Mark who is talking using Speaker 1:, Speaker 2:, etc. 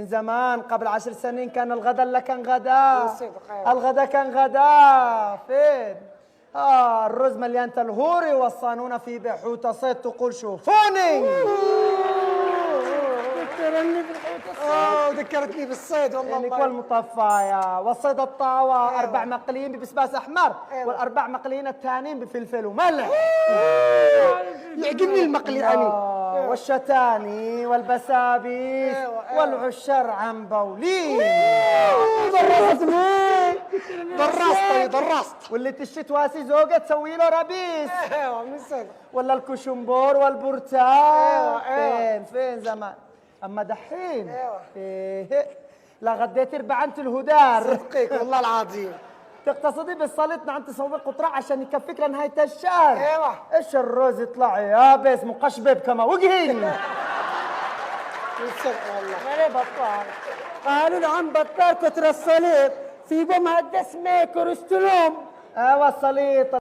Speaker 1: من زمان قبل 10 سنين كان الغداء اللي كان غداء.
Speaker 2: صدق.
Speaker 1: الغداء كان غداء. فين؟ الرز مليان تلهوري والصانونة في بحوثة صيد تقول شوفوني.
Speaker 2: ذكرني بالحوت الصيد. ذكرتني بالصيد والله.
Speaker 1: يعني كل مطفايا والصيد الطاوة 4 مقليين ببسباس أحمر والأربع مقليين الثانيين بفلفل وملح.
Speaker 2: يعجبني المقلي أنا.
Speaker 1: والشتاني والبسابيس والعشر عن بولين.
Speaker 2: درست.
Speaker 1: واللي تشتي تواسي زوجة تسوي له ربيس.
Speaker 2: ايوه من صدق.
Speaker 1: ولا الكشمبور والبرتقال. فين زمان. اما دحين إيه لا غديتي ربعنت الهدار.
Speaker 2: صدقيك والله العظيم.
Speaker 1: تقتصدي بالسلطة عن تسوي قطرة عشان يكفيك لنهاية الشهر.
Speaker 2: ايوه.
Speaker 1: ايش الرز يطلع يابس مقشبب كما وجهي.
Speaker 2: من صدق والله.
Speaker 1: مالي بطال.
Speaker 2: قالوا له عم بطال كتر الصليب في بمها الدسمة كرستلوم.
Speaker 1: ايوه السليط